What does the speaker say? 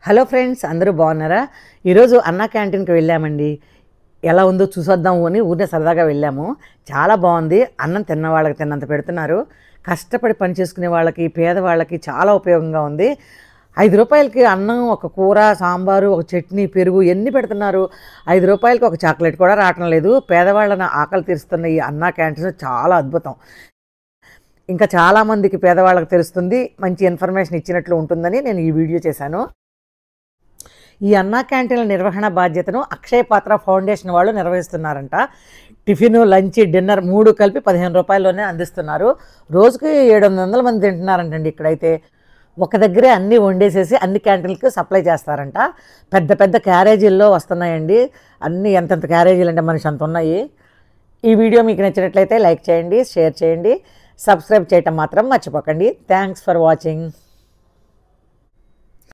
Hello friends, అందరూ బాగున్నారా? ఈరోజు అన్నా క్యాంటీన్కి వెళ్ళామండి. ఎలా ఉందో చూసొద్దాము అని ఊరినే సరదాగా వెళ్ళాము. చాలా బాగుంది. అన్నం తిన్న వాళ్ళకి తిన్నంత పెడుతున్నారు. కష్టపడి పని చేసుకునే వాళ్ళకి, పేదవాళ్ళకి చాలా ఉపయోగంగా ఉంది. 5 రూపాయలకి అన్నం, ఒక కూర, సాంబారు, ఒక చట్నీ, పెరుగు ఎన్ని పెడుతున్నారు. 5 రూపాయలకి ఒక చాక్లెట్ కూడా రావటం లేదు. పేదవాళ్ళని ఆకలి తీరుస్తున్న ఈ అన్నా క్యాంటీన్ చాలా అద్భుతం. ఇంకా చాలామందికి పేదవాళ్ళకి తెలుస్తుంది, మంచి ఇన్ఫర్మేషన్ ఇచ్చినట్లు ఉంటుందని నేను ఈ వీడియో చేశాను. ఈ అన్నా క్యాంటీన్ల నిర్వహణ బాధ్యతను అక్షయ పాత్ర ఫౌండేషన్ వాళ్ళు నిర్వహిస్తున్నారంట. టిఫిన్, లంచ్, డిన్నర్ 3 కలిపి 15 రూపాయల్లోనే అందిస్తున్నారు. రోజుకి 700 మంది తింటున్నారంటండి. ఇక్కడైతే ఒక దగ్గరే అన్నీ వండేసేసి అన్ని క్యాంటీన్లకు సప్లై చేస్తారంట. పెద్ద పెద్ద క్యారేజీల్లో వస్తున్నాయండి. అన్నీ ఎంతెంత క్యారేజీలు అంటే మనిషి అంత ఉన్నాయి. ఈ వీడియో మీకు నచ్చినట్లయితే లైక్ చేయండి, షేర్ చేయండి, సబ్స్క్రైబ్ చేయటం మాత్రం మర్చిపోకండి. Thanks for watching.